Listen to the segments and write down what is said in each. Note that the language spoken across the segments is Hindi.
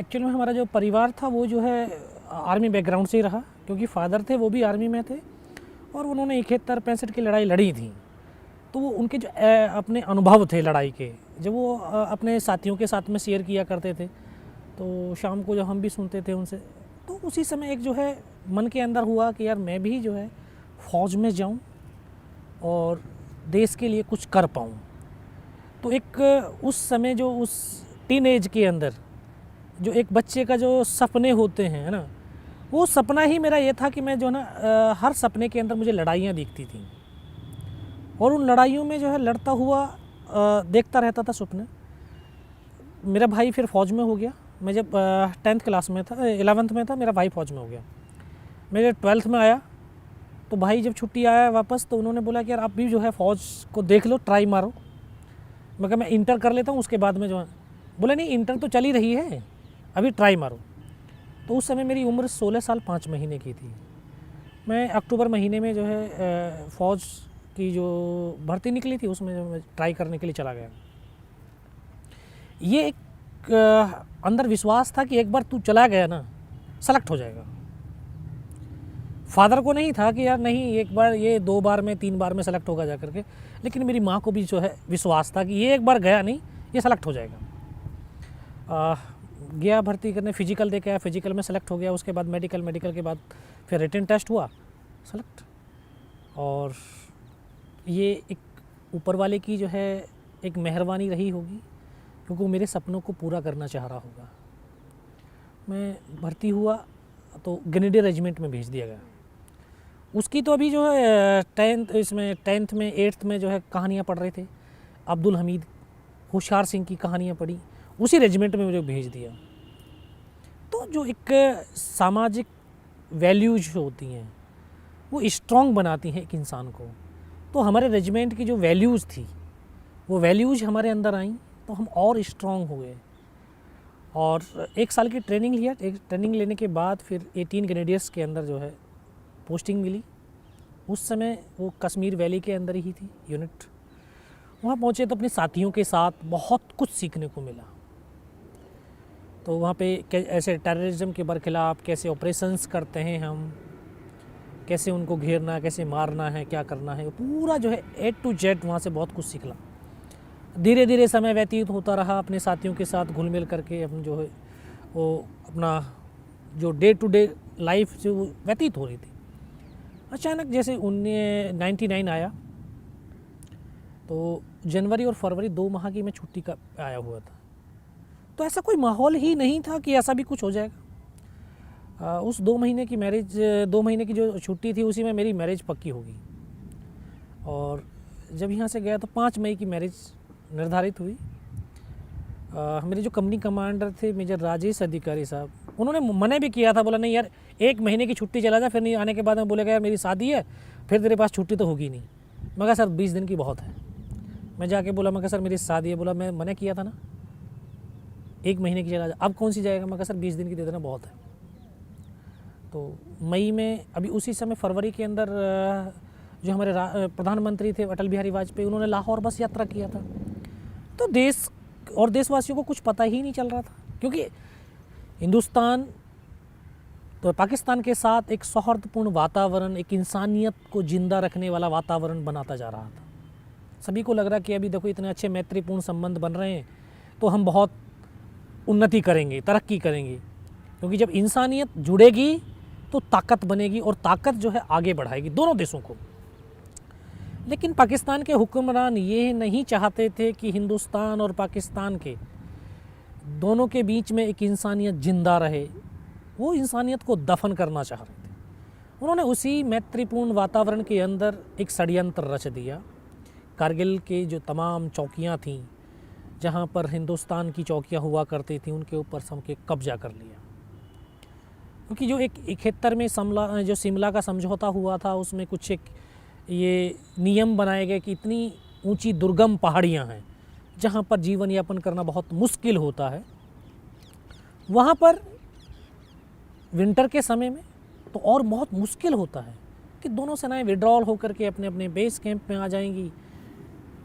एक्चुअल में हमारा जो परिवार था वो जो है आर्मी बैकग्राउंड से ही रहा, क्योंकि फादर थे वो भी आर्मी में थे और उन्होंने 71-65 की लड़ाई लड़ी थी। तो वो उनके जो अपने अनुभव थे लड़ाई के, जब वो अपने साथियों के साथ में शेयर किया करते थे, तो शाम को जब हम भी सुनते थे उनसे, तो उसी समय एक जो है मन के अंदर हुआ कि यार मैं भी जो है फ़ौज में जाऊं और देश के लिए कुछ कर पाऊं। तो एक उस समय जो उस टीन एज के अंदर जो एक बच्चे का जो सपने होते हैं, है ना, वो सपना ही मेरा ये था कि मैं जो है ना हर सपने के अंदर मुझे लड़ाइयाँ दिखती थी और उन लड़ाइयों में जो है लड़ता हुआ देखता रहता था सपने। मेरा भाई फिर फ़ौज में हो गया। मैं जब 10th क्लास में था, 11th में था, मेरा भाई फ़ौज में हो गया। मैं जब 12th में आया तो भाई जब छुट्टी आया वापस, तो उन्होंने बोला कि यार आप भी जो है फ़ौज को देख लो, ट्राई मारो। मैं कहा मैं इंटर कर लेता हूँ, उसके बाद में जो है, बोला नहीं इंटर तो चल ही रही है, अभी ट्राई मारो। तो उस समय मेरी उम्र 16 साल 5 महीने की थी। मैं अक्टूबर महीने में जो है फ़ौज की जो भर्ती निकली थी उसमें जो मैं ट्राई करने के लिए चला गया। ये एक अंदर विश्वास था कि एक बार तू चला गया ना, सेलेक्ट हो जाएगा। फादर को नहीं था कि यार नहीं एक बार, ये 2 बार में 3 बार में सेलेक्ट होगा जा करके, लेकिन मेरी माँ को भी जो है विश्वास था कि ये एक बार गया नहीं, ये सेलेक्ट हो जाएगा। गया भर्ती करने, फिजिकल दे के आया, फिजिकल में सेलेक्ट हो गया। उसके बाद मेडिकल, मेडिकल के बाद फिर रिटन टेस्ट हुआ, सेलेक्ट। और ये एक ऊपर वाले की जो है एक मेहरबानी रही होगी, क्योंकि वो मेरे सपनों को पूरा करना चाह रहा होगा। मैं भर्ती हुआ तो ग्रेनेडियर रेजिमेंट में भेज दिया गया। उसकी तो अभी जो है 10th में 8th में जो है कहानियाँ पढ़ रहे थे, अब्दुल हमीद, होशियार सिंह की कहानियाँ पढ़ी, उसी रेजिमेंट में मुझे भेज दिया। तो जो एक सामाजिक वैल्यूज होती हैं वो स्ट्रॉन्ग बनाती हैं एक इंसान को। तो हमारे रेजिमेंट की जो वैल्यूज़ थी, वो वैल्यूज हमारे अंदर आई, तो हम और स्ट्रॉन्ग हो गए। और 1 साल की ट्रेनिंग लिया। एक ट्रेनिंग लेने के बाद फिर 18 ग्रेनेडियर्स के अंदर जो है पोस्टिंग मिली। उस समय वो कश्मीर वैली के अंदर ही थी यूनिट। वहाँ पहुँचे तो अपने साथियों के साथ बहुत कुछ सीखने को मिला। तो वहाँ पे ऐसे टेररिज्म के बरखिलाफ़ कैसे ऑपरेशंस करते हैं हम, कैसे उनको घेरना, कैसे मारना है, क्या करना है, पूरा जो है A to Z वहाँ से बहुत कुछ सीखला। धीरे धीरे समय व्यतीत होता रहा, अपने साथियों के साथ घुल मिल करके हम जो है वो अपना जो डे टू डे लाइफ जो व्यतीत हो रही थी। अचानक जैसे 99 आया, तो जनवरी और फरवरी 2 माह की मैं छुट्टी का आया हुआ था। तो ऐसा कोई माहौल ही नहीं था कि ऐसा भी कुछ हो जाएगा। उस 2 महीने की मैरिज, 2 महीने की जो छुट्टी थी उसी में मेरी मैरिज पक्की होगी। और जब यहाँ से गया तो 5 मई की मैरिज निर्धारित हुई। मेरे जो कंपनी कमांडर थे मेजर राजेश अधिकारी साहब, उन्होंने मना भी किया था, बोला नहीं यार 1 महीने की छुट्टी चला जा, फिर नहीं आने के बाद में बोलेगा यार मेरी शादी है, फिर तेरे पास छुट्टी तो होगी नहीं। मैं कहा सर 20 दिन की बहुत है। मैं जाके बोला, मैं कहा सर मेरी शादी है। बोला मैं मना किया था ना, 1 महीने की चला जा, अब कौन सी जाएगा। मैं कहा सर 20 दिन की दे देना, बहुत है। तो मई में, अभी उसी समय फरवरी के अंदर जो हमारे प्रधानमंत्री थे अटल बिहारी वाजपेयी, उन्होंने लाहौर बस यात्रा किया था। तो देश और देशवासियों को कुछ पता ही नहीं चल रहा था, क्योंकि हिंदुस्तान तो पाकिस्तान के साथ एक सौहार्दपूर्ण वातावरण, एक इंसानियत को जिंदा रखने वाला वातावरण बनाता जा रहा था। सभी को लग रहा कि अभी देखो इतने अच्छे मैत्रीपूर्ण संबंध बन रहे हैं तो हम बहुत उन्नति करेंगे, तरक्की करेंगे, क्योंकि जब इंसानियत जुड़ेगी तो ताकत बनेगी और ताकत जो है आगे बढ़ाएगी दोनों देशों को। लेकिन पाकिस्तान के हुक्मरान ये नहीं चाहते थे कि हिंदुस्तान और पाकिस्तान के दोनों के बीच में एक इंसानियत जिंदा रहे। वो इंसानियत को दफन करना चाह रहे थे। उन्होंने उसी मैत्रीपूर्ण वातावरण के अंदर एक षड्यंत्र रच दिया। कारगिल के जो तमाम चौकियां थीं, जहां पर हिंदुस्तान की चौकियां हुआ करती थीं, उनके ऊपर सबके कब्जा कर लिया। क्योंकि जो एक 71 में शिमला का समझौता हुआ था, उसमें कुछ एक ये नियम बनाए गए कि इतनी ऊंची दुर्गम पहाड़ियां हैं जहां पर जीवन यापन करना बहुत मुश्किल होता है, वहां पर विंटर के समय में तो और बहुत मुश्किल होता है कि दोनों सेनाएं विड्रॉल होकर के अपने अपने बेस कैंप में आ जाएंगी।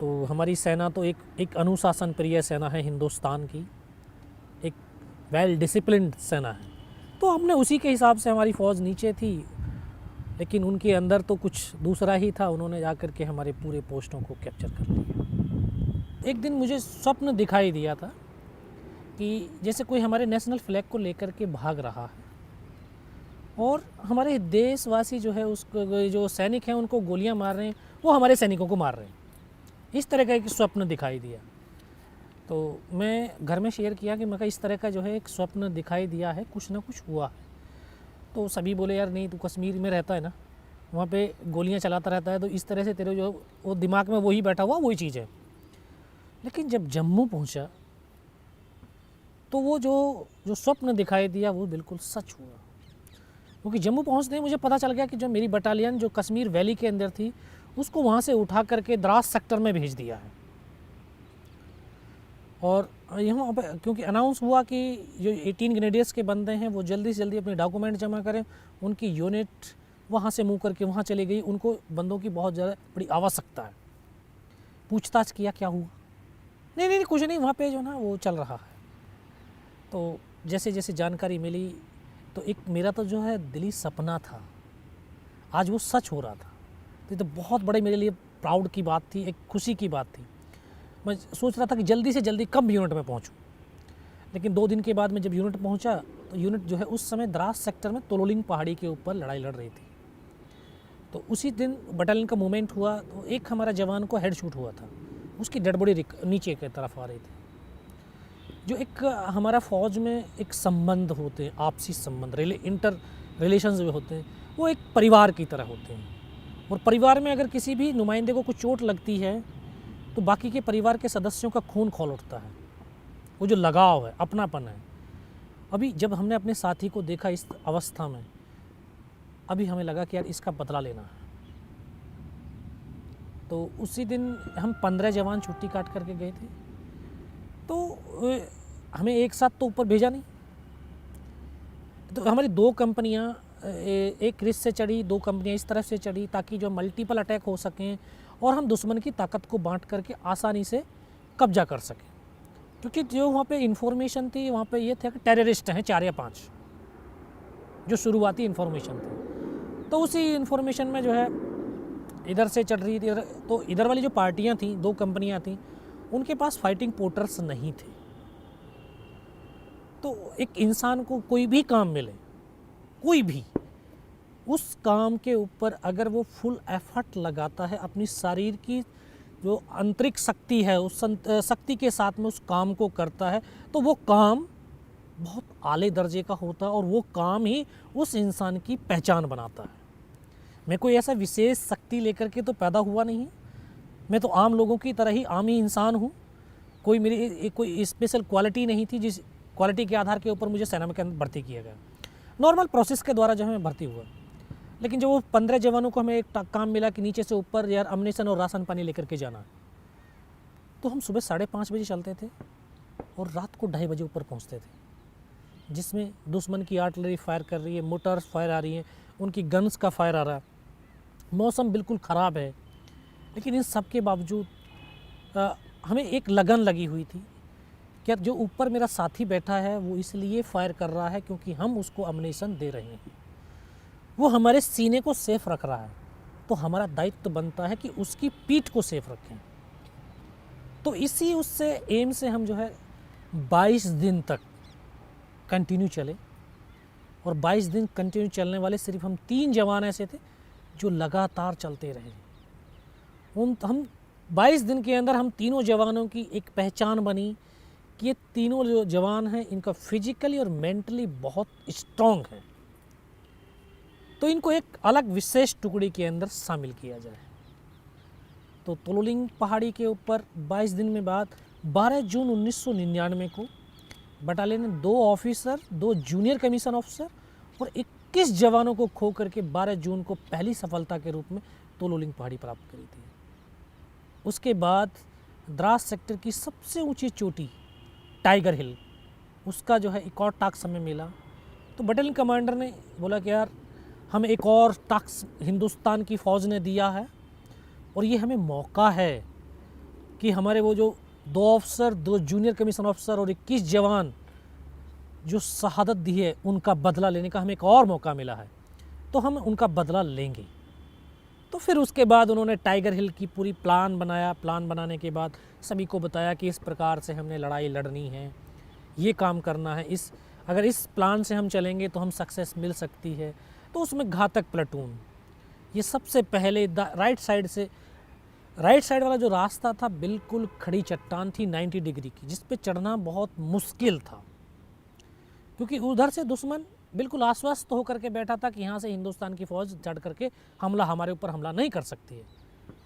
तो हमारी सेना तो एक अनुशासन प्रिय सेना है हिंदुस्तान की, एक वेल डिसिप्लिन्ड सेना है। तो हमने उसी के हिसाब से, हमारी फ़ौज नीचे थी लेकिन उनके अंदर तो कुछ दूसरा ही था, उन्होंने जाकर के हमारे पूरे पोस्टों को कैप्चर कर लिया। एक दिन मुझे स्वप्न दिखाई दिया था कि जैसे कोई हमारे नेशनल फ्लैग को लेकर के भाग रहा है और हमारे देशवासी जो है उसको, जो सैनिक हैं उनको गोलियां मार रहे हैं, वो हमारे सैनिकों को मार रहे हैं। इस तरह का एक स्वप्न दिखाई दिया। तो मैं घर में शेयर किया कि मैं इस तरह का जो है एक स्वप्न दिखाई दिया है, कुछ ना कुछ हुआ है। तो सभी बोले यार नहीं, तू कश्मीर में रहता है ना, वहाँ पे गोलियां चलाता रहता है, तो इस तरह से तेरे जो वो दिमाग में वही बैठा हुआ वही चीज़ है। लेकिन जब जम्मू पहुँचा तो वो जो स्वप्न दिखाई दिया वो बिल्कुल सच हुआ। क्योंकि जम्मू पहुँचते ही मुझे पता चल गया कि जो मेरी बटालियन जो कश्मीर वैली के अंदर थी उसको वहाँ से उठा करके द्रास सेक्टर में भेज दिया है। और यहाँ पे क्योंकि अनाउंस हुआ कि जो 18 ग्रेनेडियर्स के बंदे हैं वो जल्दी से जल्दी अपने डॉक्यूमेंट जमा करें, उनकी यूनिट वहाँ से मूव करके वहाँ चली गई, उनको बंदों की बहुत ज़्यादा बड़ी आवश्यकता है। पूछताछ किया क्या हुआ, नहीं नहीं कुछ नहीं, वहाँ पे जो ना वो चल रहा है। तो जैसे जैसे जानकारी मिली तो एक मेरा तो जो है दिली सपना था, आज वो सच हो रहा था। तो ये तो बहुत बड़े मेरे लिए प्राउड की बात थी, एक खुशी की बात थी। मैं सोच रहा था कि जल्दी से जल्दी कब यूनिट में पहुंचूं। लेकिन 2 दिन के बाद में जब यूनिट पहुंचा तो यूनिट जो है उस समय द्रास सेक्टर में तोलोलिंग पहाड़ी के ऊपर लड़ाई लड़ रही थी। तो उसी दिन बटालियन का मूवमेंट हुआ तो एक हमारा जवान को हेड शूट हुआ था, उसकी डेड बॉडी नीचे की तरफ आ रही थी। जो एक हमारा फ़ौज में एक संबंध होते हैं, आपसी संबंध, इंटर रिलेशंस जो होते हैं वो एक परिवार की तरह होते हैं। और परिवार में अगर किसी भी नुमाइंदे को कुछ चोट लगती है तो बाकी के परिवार के सदस्यों का खून खौल उठता है, वो जो लगाव है, अपनापन है। अभी जब हमने अपने साथी को देखा इस अवस्था में, अभी हमें लगा कि यार इसका बदला लेना है। तो उसी दिन हम 15 जवान छुट्टी काट करके गए थे। तो हमें एक साथ तो ऊपर भेजा नहीं, तो हमारी 2 कंपनियाँ, एक रिस से चढ़ी, 2 कंपनियाँ इस तरफ से चढ़ी ताकि जो मल्टीपल अटैक हो सकें और हम दुश्मन की ताकत को बांट करके आसानी से कब्जा कर सकें। क्योंकि जो वहाँ पे इन्फॉर्मेशन थी वहाँ पे ये था कि टेररिस्ट हैं 4 या 5, जो शुरुआती इन्फॉर्मेशन थी। तो उसी इन्फॉर्मेशन में जो है इधर से चढ़ रही थी, तो इधर वाली जो पार्टियाँ थीं, 2 कंपनियाँ थीं, उनके पास फाइटिंग पोर्टर्स नहीं थे। तो एक इंसान को कोई भी काम मिले, कोई भी, उस काम के ऊपर अगर वो फुल एफर्ट लगाता है, अपनी शरीर की जो आंतरिक शक्ति है उस शक्ति के साथ में उस काम को करता है, तो वो काम बहुत आले दर्जे का होता है और वो काम ही उस इंसान की पहचान बनाता है। मैं कोई ऐसा विशेष शक्ति लेकर के तो पैदा हुआ नहीं, मैं तो आम लोगों की तरह ही आम ही इंसान हूँ। कोई मेरी कोई स्पेशल क्वालिटी नहीं थी जिस क्वालिटी के आधार के ऊपर मुझे सेना में के अंदर भर्ती किया गया। नॉर्मल प्रोसेस के द्वारा जो है मैं भर्ती हुआ। लेकिन जब वो 15 जवानों को हमें एक काम मिला कि नीचे से ऊपर यार अम्युनिशन और राशन पानी लेकर के जाना, तो हम सुबह 5:30 बजे चलते थे और रात को 2:30 बजे ऊपर पहुंचते थे, जिसमें दुश्मन की आर्टिलरी फायर कर रही है, मोटर्स फायर आ रही हैं, उनकी गन्स का फायर आ रहा है, मौसम बिल्कुल ख़राब है। लेकिन इन सब के बावजूद हमें एक लगन लगी हुई थी कि जो ऊपर मेरा साथी बैठा है वो इसलिए फायर कर रहा है क्योंकि हम उसको अम्युनिशन दे रहे हैं, वो हमारे सीने को सेफ रख रहा है, तो हमारा दायित्व बनता है कि उसकी पीठ को सेफ रखें। तो इसी उससे एम से हम जो है 22 दिन तक कंटिन्यू चले, और 22 दिन कंटिन्यू चलने वाले सिर्फ हम 3 जवान ऐसे थे जो लगातार चलते रहे। हम 22 दिन के अंदर हम तीनों जवानों की एक पहचान बनी कि ये तीनों जो जवान हैं इनका फिजिकली और मेंटली बहुत स्ट्रॉन्ग है, तो इनको एक अलग विशेष टुकड़ी के अंदर शामिल किया जाए। तो तोलोलिंग पहाड़ी के ऊपर 22 दिन में बाद 12 जून 1999 को बटालियन ने 2 ऑफिसर, 2 जूनियर कमीशन ऑफिसर और 21 जवानों को खो करके 12 जून को पहली सफलता के रूप में तोलोलिंग पहाड़ी प्राप्त करी थी। उसके बाद द्रास सेक्टर की सबसे ऊंची चोटी टाइगर हिल, उसका जो है एक और टास्क हमें मिला। तो बटालियन कमांडर ने बोला कि यार हमें एक और टास्क हिंदुस्तान की फ़ौज ने दिया है और ये हमें मौका है कि हमारे वो जो 2 ऑफिसर, 2 जूनियर कमीशन ऑफिसर और 21 जवान जो शहादत दी है उनका बदला लेने का हमें एक और मौका मिला है, तो हम उनका बदला लेंगे। तो फिर उसके बाद उन्होंने टाइगर हिल की पूरी प्लान बनाया। प्लान बनाने के बाद सभी को बताया कि इस प्रकार से हमने लड़ाई लड़नी है, ये काम करना है, अगर इस प्लान से हम चलेंगे तो हम सक्सेस मिल सकती है। तो उसमें घातक प्लेटून, ये सबसे पहले राइट साइड वाला जो रास्ता था बिल्कुल खड़ी चट्टान थी 90 डिग्री की, जिस पे चढ़ना बहुत मुश्किल था, क्योंकि उधर से दुश्मन बिल्कुल आश्वस्त होकर के बैठा था कि यहाँ से हिंदुस्तान की फ़ौज चढ़ करके हमारे ऊपर हमला नहीं कर सकती है।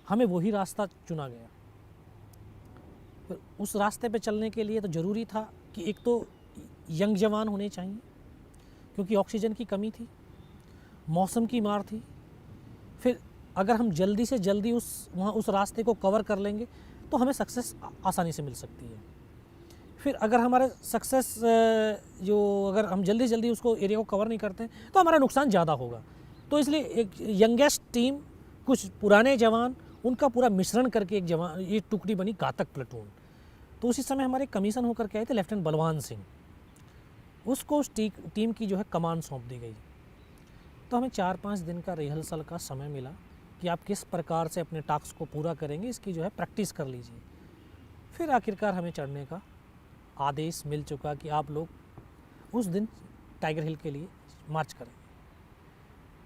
हमें वही रास्ता चुना गया। फिर उस रास्ते पे चलने के लिए तो ज़रूरी था कि एक तो यंग जवान होने चाहिए, क्योंकि ऑक्सीजन की कमी थी, मौसम की मार थी। फिर अगर हम जल्दी से जल्दी उस रास्ते को कवर कर लेंगे तो हमें सक्सेस आसानी से मिल सकती है। फिर अगर हमारे अगर हम जल्दी उसको एरिया को कवर नहीं करते तो हमारा नुकसान ज़्यादा होगा। तो इसलिए एक यंगेस्ट टीम, कुछ पुराने जवान, उनका पूरा मिश्रण करके ये टुकड़ी बनी घातक प्लेटून। तो उसी समय हमारे कमीशन होकर के आए थे लेफ्टिनेंट बलवान सिंह, उसको उस टीम की जो है कमान सौंप दी गई। तो हमें 4-5 दिन का रिहर्सल का समय मिला कि आप किस प्रकार से अपने टास्क को पूरा करेंगे, इसकी जो है प्रैक्टिस कर लीजिए। फिर आखिरकार हमें चढ़ने का आदेश मिल चुका कि आप लोग उस दिन टाइगर हिल के लिए मार्च करेंगे।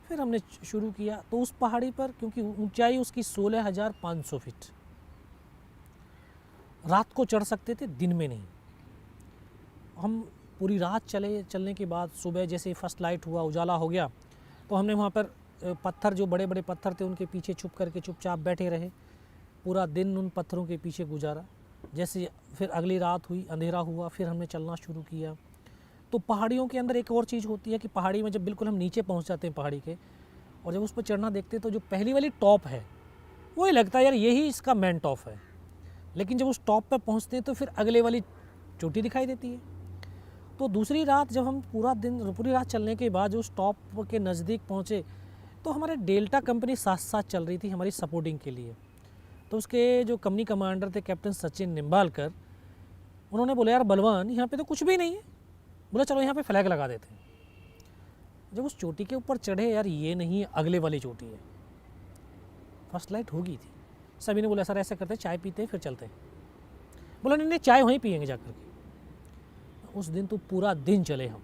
फिर हमने शुरू किया। तो उस पहाड़ी पर, क्योंकि ऊंचाई उसकी 16,500 फीट, रात को चढ़ सकते थे, दिन में नहीं। हम पूरी रात चलने के बाद सुबह जैसे ही फर्स्ट लाइट हुआ, उजाला हो गया, तो हमने वहाँ पर पत्थर, जो बड़े बड़े पत्थर थे, उनके पीछे छुप करके चुपचाप बैठे रहे। पूरा दिन उन पत्थरों के पीछे गुजारा। जैसे फिर अगली रात हुई, अंधेरा हुआ, फिर हमने चलना शुरू किया। तो पहाड़ियों के अंदर एक और चीज़ होती है कि पहाड़ी में जब बिल्कुल हम नीचे पहुंच जाते हैं पहाड़ी के, और जब उस पर चढ़ना देखते हैं तो जो पहली वाली टॉप है वही लगता है यार यही इसका मेन टॉप है। लेकिन जब उस टॉप पर पहुंचते हैं तो फिर अगले वाली चोटी दिखाई देती है। तो दूसरी रात जब हम पूरी रात चलने के बाद जो उस टॉप के नज़दीक पहुँचे, तो हमारे डेल्टा कंपनी साथ साथ चल रही थी हमारी सपोर्टिंग के लिए। तो उसके जो कंपनी कमांडर थे कैप्टन सचिन निम्बालकर, उन्होंने बोला यार बलवान, यहाँ पे तो कुछ भी नहीं है। बोला चलो यहाँ पे फ्लैग लगा देते हैं। जब उस चोटी के ऊपर चढ़े, यार ये नहीं है, अगले वाली चोटी है। फर्स्ट लाइट हो गई थी। सभी ने बोला सर ऐसा करते, चाय पीते हैं फिर चलते हैं। बोला नहीं, चाय वहीं पियेंगे जाकर के। उस दिन तो पूरा दिन चले हम,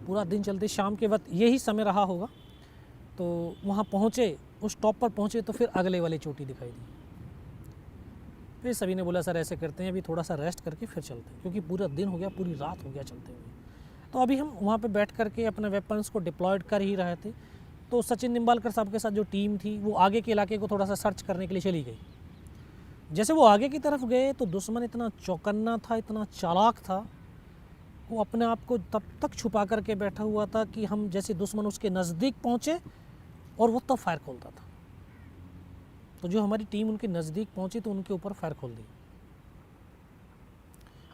पूरा दिन चलते। शाम के वक्त यही समय रहा होगा। तो वहाँ पहुँचे, उस टॉप पर पहुँचे तो फिर अगले वाली चोटी दिखाई दी। फिर सभी ने बोला सर ऐसे करते हैं, अभी थोड़ा सा रेस्ट करके फिर चलते हैं, क्योंकि पूरा दिन हो गया, पूरी रात हो गया चलते हुए। तो अभी हम वहाँ पे बैठ करके अपने वेपन्स को डिप्लॉयड कर ही रहे थे। तो सचिन निम्बालकर साहब के साथ जो टीम थी वो आगे के इलाके को थोड़ा सा सर्च करने के लिए चली गई। जैसे वो आगे की तरफ गए तो दुश्मन इतना चौकन्ना था, इतना चालाक था, वो अपने आप को तब तक छुपा करके बैठा हुआ था कि हम जैसे दुश्मन उसके नज़दीक पहुँचे और वो तब फायर खोलता था। तो जो हमारी टीम उनके नज़दीक पहुंची तो उनके ऊपर फायर खोल दी।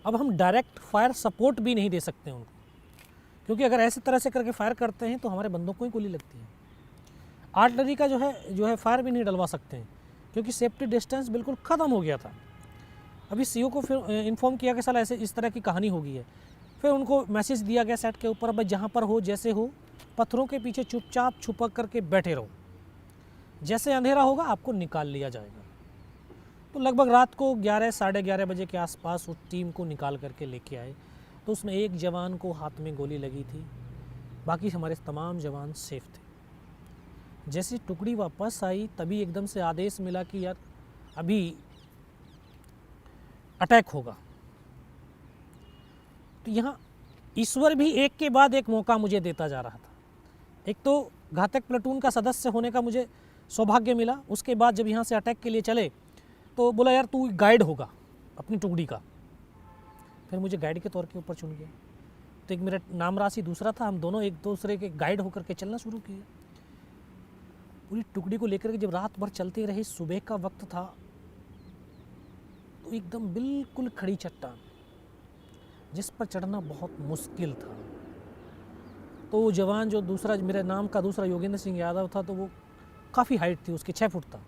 अब हम डायरेक्ट फायर सपोर्ट भी नहीं दे सकते उनको, क्योंकि अगर ऐसे तरह से करके फायर करते हैं तो हमारे बंदों को ही गोली लगती है। आर्टिलरी का जो है फायर भी नहीं डलवा सकते हैं, क्योंकि सेफ्टी डिस्टेंस बिल्कुल ख़त्म हो गया था। अभी सीओ को फिर इन्फॉर्म किया कि साला ऐसे इस तरह की कहानी हो गई है। फिर उनको मैसेज दिया गया सेट के ऊपर, भाई जहाँ पर हो जैसे हो, पत्थरों के पीछे चुपचाप छुपक करके बैठे रहो, जैसे अंधेरा होगा आपको निकाल लिया जाएगा। तो लगभग रात को 11 साढ़े 11 बजे के आसपास उस टीम को निकाल करके लेके आए। तो उसमें एक जवान को हाथ में गोली लगी थी, बाकी हमारे तमाम जवान सेफ थे। जैसे टुकड़ी वापस आई तभी एकदम से आदेश मिला कि यार अभी अटैक होगा। तो यहाँ ईश्वर भी एक के बाद एक मौका मुझे देता जा रहा था। एक तो घातक प्लेटून का सदस्य होने का मुझे सौभाग्य मिला। उसके बाद जब यहाँ से अटैक के लिए चले तो बोला यार तू गाइड होगा अपनी टुकड़ी का। फिर मुझे गाइड के तौर के ऊपर चुन गया। तो एक मेरा नाम राशि दूसरा था, हम दोनों एक दूसरे के गाइड होकर के चलना शुरू किया। पूरी टुकड़ी को लेकर के जब रात भर चलते रहे, सुबह का वक्त था, तो एकदम बिल्कुल खड़ी चट्टान जिस पर चढ़ना बहुत मुश्किल था। तो वो जवान जो दूसरा, मेरे नाम का दूसरा योगेंद्र सिंह यादव था, तो वो काफ़ी हाइट थी उसकी, 6 फुट था।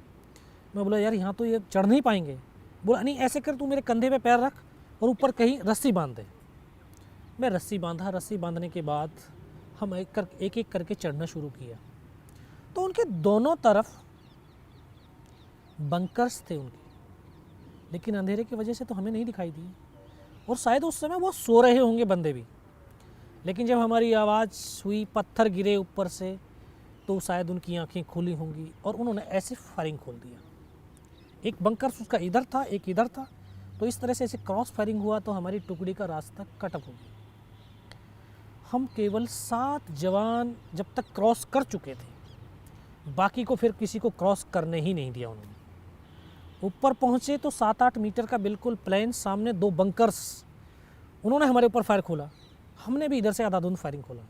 मैं बोला यार यहाँ तो ये चढ़ नहीं पाएंगे। बोला नहीं ऐसे कर, तू मेरे कंधे पे पैर रख और ऊपर कहीं रस्सी बांध दे। मैं रस्सी बांधा, रस्सी बांधने के बाद हम एक एक करके चढ़ना शुरू किया। तो उनके दोनों तरफ बंकर्स थे उनके, लेकिन अंधेरे की वजह से तो हमें नहीं दिखाई दिए, और शायद उस समय वो सो रहे होंगे बंदे भी। लेकिन जब हमारी आवाज़ हुई, पत्थर गिरे ऊपर से, तो शायद उनकी आंखें खुली होंगी और उन्होंने ऐसे फायरिंग खोल दिया। एक बंकर उसका इधर था, एक इधर था, तो इस तरह से ऐसे क्रॉस फायरिंग हुआ तो हमारी टुकड़ी का रास्ता कट ऑफ हो गया। हम केवल 7 जवान जब तक क्रॉस कर चुके थे, बाकी को फिर किसी को क्रॉस करने ही नहीं दिया उन्होंने। ऊपर पहुँचे तो 7-8 मीटर का बिल्कुल प्लेन, सामने 2 बंकर्स, उन्होंने हमारे ऊपर फायर खोला। हमने भी इधर से आधाधुंध फायरिंग खोला,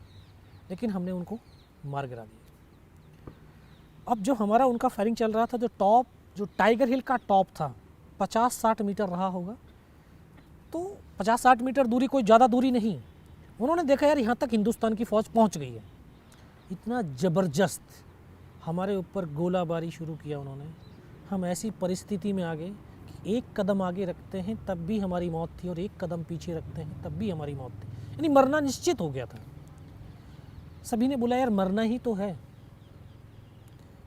लेकिन हमने उनको मार गिरा दिया। अब जो हमारा उनका फायरिंग चल रहा था, जो टाइगर हिल का टॉप था, 50-60 मीटर रहा होगा। तो 50-60 मीटर दूरी कोई ज़्यादा दूरी नहीं। उन्होंने देखा यार यहाँ तक हिंदुस्तान की फ़ौज पहुँच गई है। इतना ज़बरदस्त हमारे ऊपर गोलाबारी शुरू किया उन्होंने। हम ऐसी परिस्थिति में आ गए कि एक कदम आगे रखते हैं तब भी हमारी मौत थी, और एक कदम पीछे रखते हैं तब भी हमारी मौत थी, यानी मरना निश्चित हो गया था। सभी ने बोला यार मरना ही तो है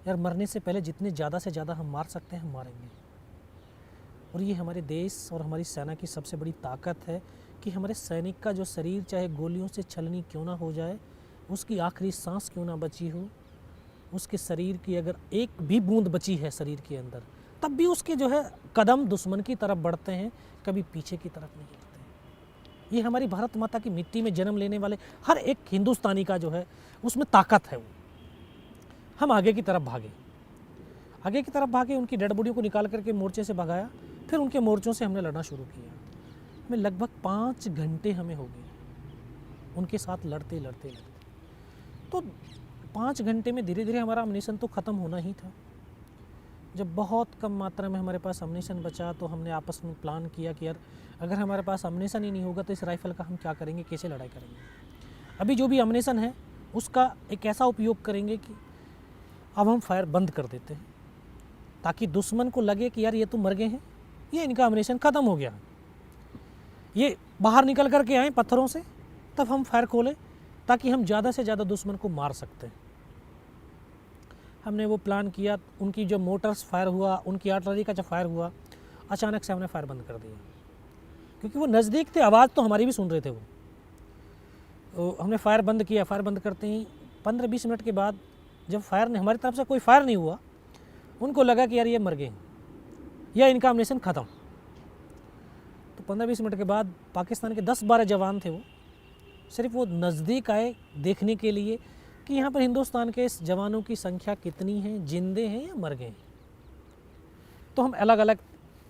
यार, मरने से पहले जितने ज़्यादा से ज़्यादा हम मार सकते हैं हम मारेंगे। और ये हमारे देश और हमारी सेना की सबसे बड़ी ताकत है कि हमारे सैनिक का जो शरीर चाहे गोलियों से छलनी क्यों ना हो जाए, उसकी आखिरी सांस क्यों ना बची हो, उसके शरीर की अगर एक भी बूंद बची है शरीर के अंदर, तब भी उसके जो है कदम दुश्मन की तरफ बढ़ते हैं, कभी पीछे की तरफ नहीं बढ़ते। ये हमारी भारत माता की मिट्टी में जन्म लेने वाले हर एक हिंदुस्तानी का जो है उसमें ताकत है। वो हम आगे की तरफ भागे, उनकी डेड बॉडियों को निकाल करके मोर्चे से भगाया, फिर उनके मोर्चों से हमने लड़ना शुरू किया। हमें लगभग 5 घंटे हमें हो गए उनके साथ लड़ते। तो 5 घंटे में धीरे धीरे हमारा अम्युनिशन तो ख़त्म होना ही था। जब बहुत कम मात्रा में हमारे पास अम्युनिशन बचा तो हमने आपस में प्लान किया कि यार अगर हमारे पास अम्युनिशन ही नहीं होगा तो इस राइफ़ल का हम क्या करेंगे, कैसे लड़ाई करेंगे। अभी जो भी अम्युनिशन है उसका एक ऐसा उपयोग करेंगे कि अब हम फायर बंद कर देते हैं, ताकि दुश्मन को लगे कि यार ये तो मर गए हैं, ये इनका अम्युनिशन ख़त्म हो गया, ये बाहर निकल कर के आए पत्थरों से, तब हम फायर खोलें ताकि हम ज़्यादा से ज़्यादा दुश्मन को मार सकते हैं। हमने वो प्लान किया। उनकी जो मोटर्स फायर हुआ, उनकी आर्टिलरी का जब फायर हुआ, अचानक से हमने फायर बंद कर दिया, क्योंकि वो नज़दीक थे, आवाज़ तो हमारी भी सुन रहे थे वो। तो हमने फायर बंद किया। फायर बंद करते ही 15-20 मिनट के बाद जब फायर ने हमारी तरफ से कोई फायर नहीं हुआ, उनको लगा कि यार ये मर गए या इनका अम्युनिशन ख़त्म। तो 15-20 मिनट के बाद पाकिस्तान के 10-12 जवान थे, वो सिर्फ वो नज़दीक आए देखने के लिए कि यहाँ पर हिंदुस्तान के इस जवानों की संख्या कितनी है, जिंदे हैं या मर गए हैं। तो हम अलग अलग,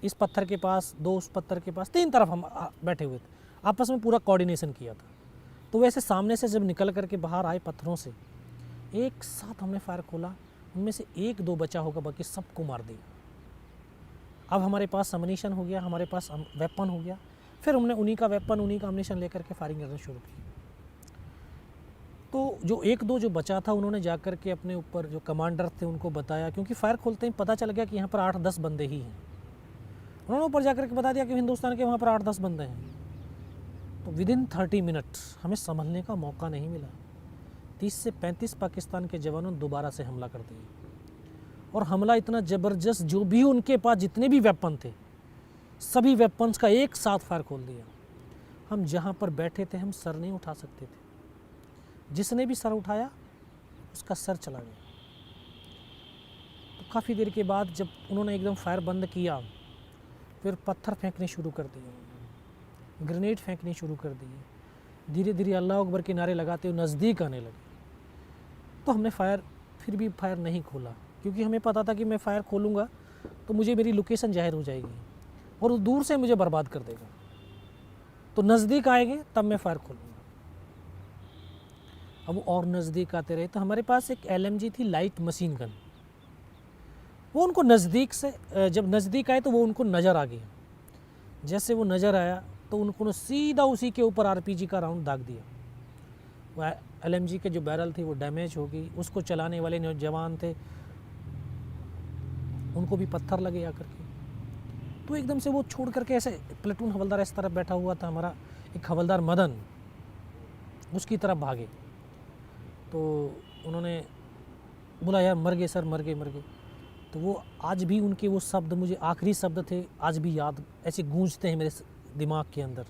इस पत्थर के पास 2, उस पत्थर के पास 3 तरफ हम बैठे हुए थे, आपस में पूरा कोऑर्डिनेशन किया था। तो वैसे सामने से जब निकल करके बाहर आए पत्थरों से, एक साथ हमने फायर खोला। उनमें से 1-2 बचा होगा, बाकी सबको मार दिया। अब हमारे पास अम्युनिशन हो गया, हमारे पास वेपन हो गया। फिर हमने उन्हीं का वेपन, उन्हीं का अम्युनिशन लेकर के फायरिंग करना शुरू की। तो जो 1-2 जो बचा था, उन्होंने जाकर के अपने ऊपर जो कमांडर थे उनको बताया, क्योंकि फायर खोलते ही पता चल गया कि यहाँ पर 8-10 बंदे ही हैं। उन्होंने ऊपर जाकर के बता दिया कि हिंदुस्तान के वहाँ पर 8-10 बंदे हैं। तो विदिन 30 मिनट हमें संभलने का मौका नहीं मिला। 30 से 35 पाकिस्तान के जवानों ने दोबारा से हमला कर दिया, और हमला इतना ज़बरदस्त, जो भी उनके पास जितने भी वेपन थे, सभी वेपन्स का एक साथ फायर खोल दिया। हम जहाँ पर बैठे थे हम सर नहीं उठा सकते थे, जिसने भी सर उठाया उसका सर चला गया। तो काफ़ी देर के बाद जब उन्होंने एकदम फायर बंद किया, फिर पत्थर फेंकने शुरू कर दिए, ग्रेनेड फेंकने शुरू कर दिए। धीरे धीरे अल्लाह अकबर के नारे लगाते हुए नज़दीक आने लगे। तो हमने फिर भी फायर नहीं खोला, क्योंकि हमें पता था कि मैं फायर खोलूँगा तो मुझे मेरी लोकेशन जाहिर हो जाएगी और वो दूर से मुझे बर्बाद कर देगा। तो नज़दीक आएंगे तब मैं फायर खोलूँगा। अब वो और नज़दीक आते रहे। तो हमारे पास एक LMG थी, लाइट मशीन गन। वो उनको नज़दीक से, जब नज़दीक आए तो वो उनको नज़र आ गया। जैसे वो नज़र आया तो उनको सीधा उसी के ऊपर RPG का राउंड दाग दिया। वह LMG के जो बैरल थी वो डैमेज हो गई। उसको चलाने वाले जो जवान थे उनको भी पत्थर लगे आकर के। तो एकदम से वो छोड़ करके, ऐसे प्लेटून हवलदार इस तरफ बैठा हुआ था, हमारा एक हवलदार मदन, उसकी तरफ भागे। तो उन्होंने बोला यार मर गए सर, मर गए मर गए। तो वो आज भी उनके वो शब्द मुझे आखिरी शब्द थे, आज भी याद ऐसे गूंजते हैं मेरे दिमाग के अंदर।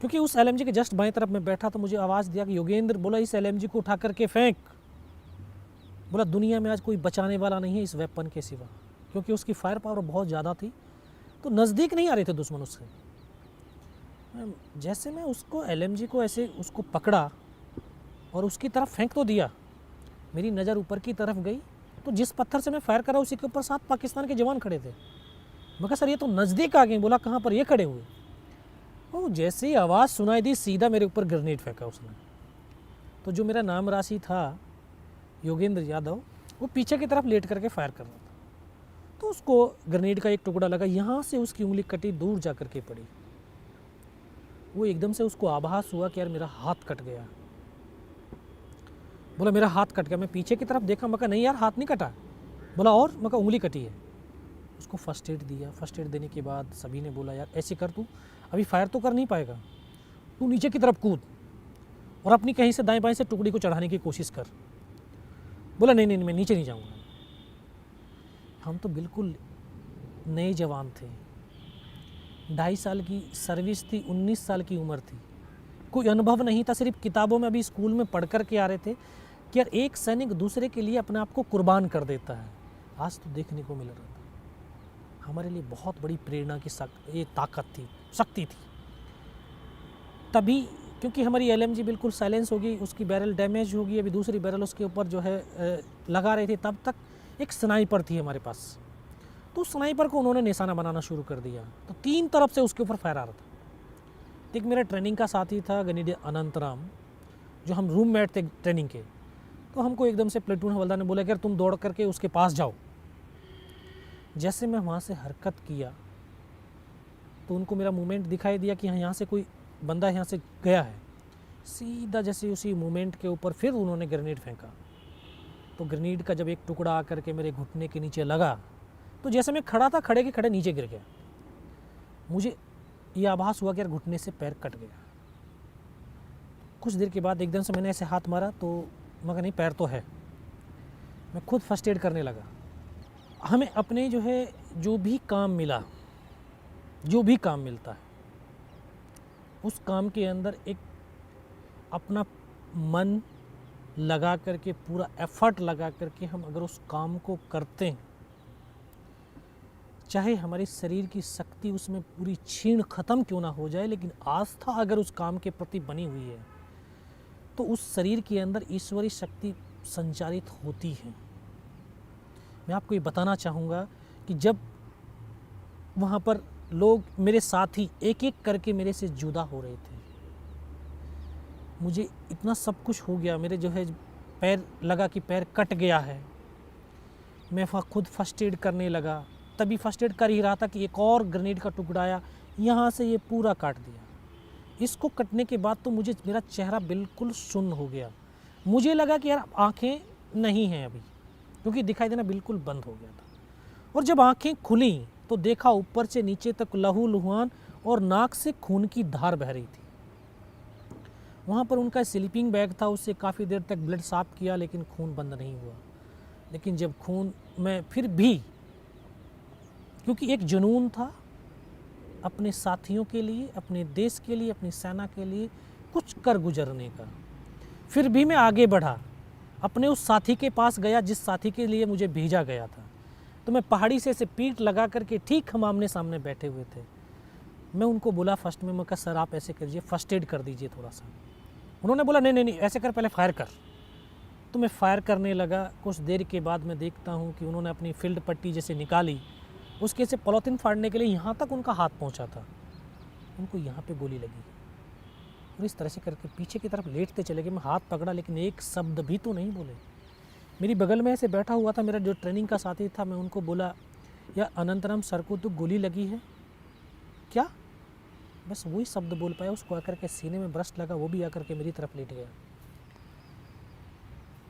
क्योंकि उस एलएमजी के जस्ट बाएं तरफ मैं बैठा तो मुझे आवाज़ दिया कि योगेंद्र, बोला इस एलएमजी को उठा करके फेंक। बोला दुनिया में आज कोई बचाने वाला नहीं है इस वेपन के सिवा, क्योंकि उसकी फायर पावर बहुत ज़्यादा थी। तो नज़दीक नहीं आ रहे थे दुश्मन उससे। जैसे मैं उसको एलएमजी को ऐसे उसको पकड़ा और उसकी तरफ फेंक तो दिया, मेरी नज़र ऊपर की तरफ गई तो जिस पत्थर से मैं फायर करा उसी के ऊपर 7 पाकिस्तान के जवान खड़े थे। मैं कहा सर ये तो नज़दीक आ गए। बोला कहाँ पर? ये खड़े हुए। वो जैसे ही आवाज़ सुनाई दी सीधा मेरे ऊपर ग्रेनेड फेंका उसने। तो जो मेरा नाम राशि था योगेंद्र यादव, वो पीछे की तरफ लेट करके फायर कर रहा था। तो उसको ग्रेनेड का एक टुकड़ा लगा, यहाँ से उसकी उंगली कटी, दूर जा कर के पड़ी। वो एकदम से उसको आभास हुआ कि यार मेरा हाथ कट गया। बोला मेरा हाथ कट गया। मैं पीछे की तरफ देखा, मैं कहा नहीं यार हाथ नहीं कटा। बोला और? मैं कहा उंगली कटी है। उसको फर्स्ट एड दिया। फर्स्ट एड देने के बाद सभी ने बोला यार ऐसे कर, तू अभी फायर तो कर नहीं पाएगा, तू नीचे की तरफ कूद और अपनी कहीं से दाएं बाएं से टुकड़ी को चढ़ाने की कोशिश कर। बोला नहीं नहीं मैं नीचे नहीं जाऊँगा। हम तो बिल्कुल नए जवान थे, 2.5 साल की सर्विस थी, 19 साल की उम्र थी, कोई अनुभव नहीं था। सिर्फ किताबों में अभी स्कूल में पढ़ कर के आ रहे थे कि यार एक सैनिक दूसरे के लिए अपने आप को कुर्बान कर देता है। आज तो देखने को मिल रहा था। हमारे लिए बहुत बड़ी प्रेरणा की ये ताकत थी, शक्ति थी। तभी क्योंकि हमारी एलएमजी बिल्कुल साइलेंस होगी, उसकी बैरल डैमेज होगी, अभी दूसरी बैरल उसके ऊपर जो है लगा रही थी, तब तक एक स्नाइपर थी हमारे पास। तो उस स्नाइपर को उन्होंने निशाना बनाना शुरू कर दिया। तो 3 तरफ से उसके ऊपर फायर आ रहा था। एक मेरा ट्रेनिंग का साथी था गनीडे अनंतराम, जो हम रूममेट थे ट्रेनिंग के। तो हमको एकदम से प्लेटून हवलदार ने बोला कि यार तुम दौड़ करके उसके पास जाओ। जैसे मैं वहाँ से हरकत किया तो उनको मेरा मूवमेंट दिखाई दिया कि यहाँ से कोई बंदा यहाँ से गया है। सीधा जैसे उसी मूवमेंट के ऊपर फिर उन्होंने ग्रेनेड फेंका। तो ग्रेनेड का जब एक टुकड़ा आकर के मेरे घुटने के नीचे लगा तो जैसे मैं खड़ा था, खड़े के खड़े नीचे गिर गया। मुझे ये आभास हुआ कि यार घुटने से पैर कट गया। कुछ देर के बाद एकदम से मैंने ऐसे हाथ मारा तो मगर नहीं, पैर तो है। मैं खुद फर्स्ट एड करने लगा। हमें अपने जो है जो भी काम मिला, जो भी काम मिलता है, उस काम के अंदर एक अपना मन लगा करके, पूरा एफर्ट लगा करके हम अगर उस काम को करते हैं, चाहे हमारे शरीर की शक्ति उसमें पूरी छीण ख़त्म क्यों ना हो जाए, लेकिन आस्था अगर उस काम के प्रति बनी हुई है तो उस शरीर के अंदर ईश्वरीय शक्ति संचारित होती है। मैं आपको ये बताना चाहूँगा कि जब वहाँ पर लोग मेरे साथी एक एक करके मेरे से जुदा हो रहे थे, मुझे इतना सब कुछ हो गया, मेरे जो है पैर लगा कि पैर कट गया है। मैं खुद फर्स्ट एड करने लगा। तभी फर्स्ट एड कर ही रहा था कि एक और ग्रेनेड का टुकड़ा आया, यहाँ से ये पूरा काट दिया। इसको कटने के बाद तो मुझे मेरा चेहरा बिल्कुल सुन्न हो गया। मुझे लगा कि यार आँखें नहीं हैं अभी, क्योंकि दिखाई देना बिल्कुल बंद हो गया था। और जब आँखें खुली तो देखा ऊपर से नीचे तक लहू लुहान और नाक से खून की धार बह रही थी। वहाँ पर उनका स्लीपिंग बैग था, उससे काफ़ी देर तक ब्लड साफ किया लेकिन खून बंद नहीं हुआ। लेकिन जब खून में फिर भी, क्योंकि एक जुनून था अपने साथियों के लिए, अपने देश के लिए, अपनी सेना के लिए कुछ कर गुजरने का, फिर भी मैं आगे बढ़ा। अपने उस साथी के पास गया जिस साथी के लिए मुझे भेजा गया था। तो मैं पहाड़ी से ऐसे पीठ लगा करके, ठीक हम आमने सामने बैठे हुए थे, मैं उनको बोला फर्स्ट में, मैं कहा सर आप ऐसे करिए, फर्स्ट एड कर दीजिए थोड़ा सा। उन्होंने बोला नहीं नहीं नहीं ऐसे कर, पहले फायर कर। तो मैं फायर करने लगा। कुछ देर के बाद मैं देखता हूँ कि उन्होंने अपनी फील्ड पट्टी जैसे निकाली, उसके से पॉलीथिन फाड़ने के लिए यहाँ तक उनका हाथ पहुँचा था, उनको यहाँ पे गोली लगी और इस तरह से करके पीछे की तरफ लेटते चले गए। मैं हाथ पकड़ा लेकिन एक शब्द भी तो नहीं बोले। मेरी बगल में ऐसे बैठा हुआ था मेरा जो ट्रेनिंग का साथी था, मैं उनको बोला या अनंतराम सर को तो गोली लगी है क्या? बस वही शब्द बोल पाया। उसको आकर के सीने में ब्रस्ट लगा, वो भी आकर के मेरी तरफ लेट गया।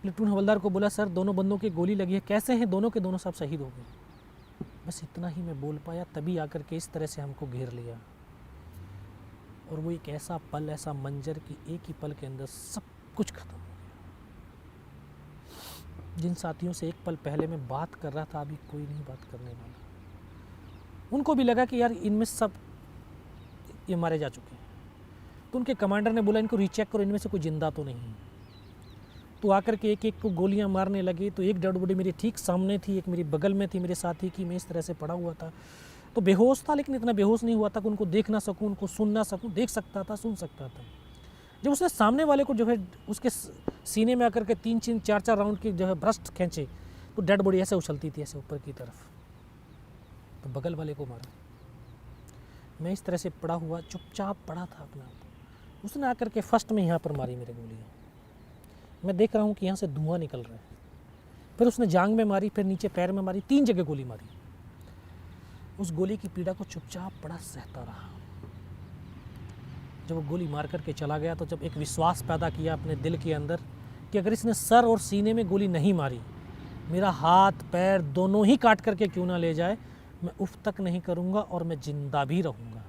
प्लेटून हवलदार को बोला सर दोनों बंदों की गोली लगी है, कैसे हैं? दोनों के दोनों सब शहीद हो गए। बस इतना ही मैं बोल पाया, तभी आकर के इस तरह से हमको घेर लिया और वो एक ऐसा पल, ऐसा मंजर कि एक ही पल के अंदर सब कुछ खत्म हो गया। जिन साथियों से एक पल पहले मैं बात कर रहा था, अभी कोई नहीं बात करने वाला। उनको भी लगा कि यार इनमें सब ये मारे जा चुके हैं। तो उनके कमांडर ने बोला इनको रीचेक करो, इनमें से कोई जिंदा तो नहीं है। तो आकर के एक एक को गोलियां मारने लगे। तो एक डेड बॉडी मेरे ठीक सामने थी, एक मेरी बगल में थी मेरे साथी की। मैं इस तरह से पड़ा हुआ था, तो बेहोश था, लेकिन इतना बेहोश नहीं हुआ था कि उनको देख ना सकूं, उनको सुन ना सकूं। देख सकता था, सुन सकता था। जब उसने सामने वाले को जो है उसके सीने में आकर के 3-3, 4-4 राउंड के जो है ब्रस्ट खींचे, तो डेड बॉडी ऐसे उछलती थी, ऐसे ऊपर की तरफ। तो बगल वाले को मारा। मैं इस तरह से पड़ा हुआ चुपचाप पड़ा था अपना। उसने आकर के फर्स्ट में यहाँ पर मारी मेरे गोलियाँ। मैं देख रहा हूँ कि यहाँ से धुआं निकल रहा है। फिर उसने जांग में मारी, फिर नीचे पैर में मारी, 3 जगह गोली मारी। उस गोली की पीड़ा को चुपचाप पड़ा सहता रहा। जब वो गोली मार करके चला गया, तो जब एक विश्वास पैदा किया अपने दिल के अंदर कि अगर इसने सर और सीने में गोली नहीं मारी, मेरा हाथ पैर दोनों ही काट करके क्यों ना ले जाए, मैं उफ तक नहीं करूँगा और मैं जिंदा भी रहूँगा।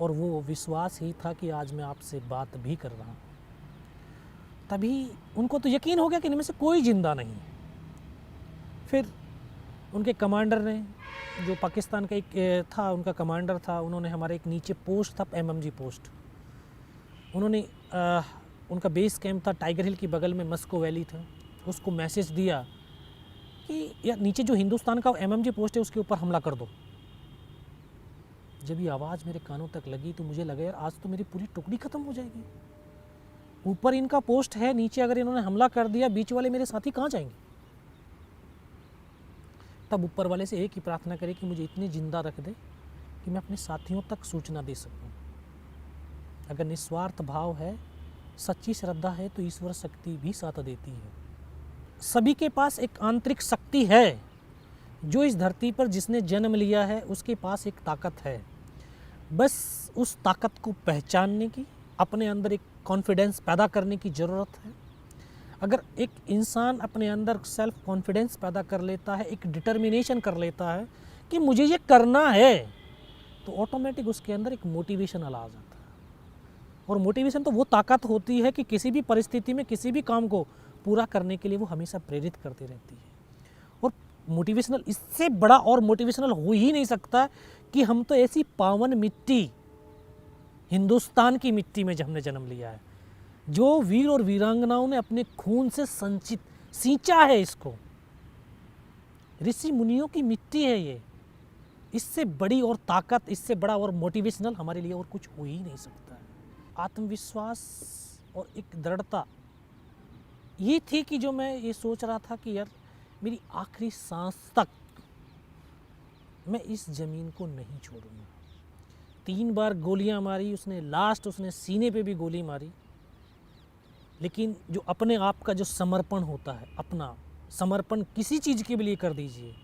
और वो विश्वास ही था कि आज मैं आपसे बात भी कर रहा हूँ। तभी उनको तो यकीन हो गया कि इनमें से कोई जिंदा नहीं है। फिर उनके कमांडर ने, जो पाकिस्तान का एक था, उनका कमांडर था, उन्होंने हमारे एक नीचे पोस्ट था, MMG पोस्ट, उन्होंने उनका बेस कैंप था टाइगर हिल की बगल में, मस्को वैली था, उसको मैसेज दिया कि यार नीचे जो हिंदुस्तान का MMG पोस्ट है उसके ऊपर हमला कर दो। जब ये आवाज़ मेरे कानों तक लगी तो मुझे लगा यार आज तो मेरी पूरी टुकड़ी ख़त्म हो जाएगी। ऊपर इनका पोस्ट है, नीचे अगर इन्होंने हमला कर दिया, बीच वाले मेरे साथी कहाँ जाएंगे। तब ऊपर वाले से एक ही प्रार्थना करें कि मुझे इतनी जिंदा रख दे कि मैं अपने साथियों तक सूचना दे सकूं। अगर निस्वार्थ भाव है, सच्ची श्रद्धा है, तो ईश्वर शक्ति भी साथ देती है। सभी के पास एक आंतरिक शक्ति है। जो इस धरती पर जिसने जन्म लिया है उसके पास एक ताकत है। बस उस ताकत को पहचानने की, अपने अंदर एक कॉन्फिडेंस पैदा करने की ज़रूरत है। अगर एक इंसान अपने अंदर सेल्फ कॉन्फिडेंस पैदा कर लेता है, एक डिटर्मिनेशन कर लेता है कि मुझे ये करना है, तो ऑटोमेटिक उसके अंदर एक मोटिवेशन आ जाता है। और मोटिवेशन तो वो ताकत होती है कि किसी भी परिस्थिति में किसी भी काम को पूरा करने के लिए वो हमेशा प्रेरित करती रहती है। और मोटिवेशनल, इससे बड़ा और मोटिवेशनल हो ही नहीं सकता कि हम तो ऐसी पावन मिट्टी, हिंदुस्तान की मिट्टी में हमने जन्म लिया है, जो वीर और वीरांगनाओं ने अपने खून से सींचा है। इसको ऋषि मुनियों की मिट्टी है ये। इससे बड़ी और ताकत, इससे बड़ा और मोटिवेशनल हमारे लिए और कुछ हो ही नहीं सकता है। आत्मविश्वास और एक दृढ़ता ये थी कि जो मैं ये सोच रहा था कि यार मेरी आखिरी सांस तक मैं इस ज़मीन को नहीं छोड़ूंगा। 3 बार गोलियां मारी उसने, लास्ट उसने सीने पे भी गोली मारी। लेकिन जो अपने आप का जो समर्पण होता है, अपना समर्पण किसी चीज़ के लिए कर दीजिए,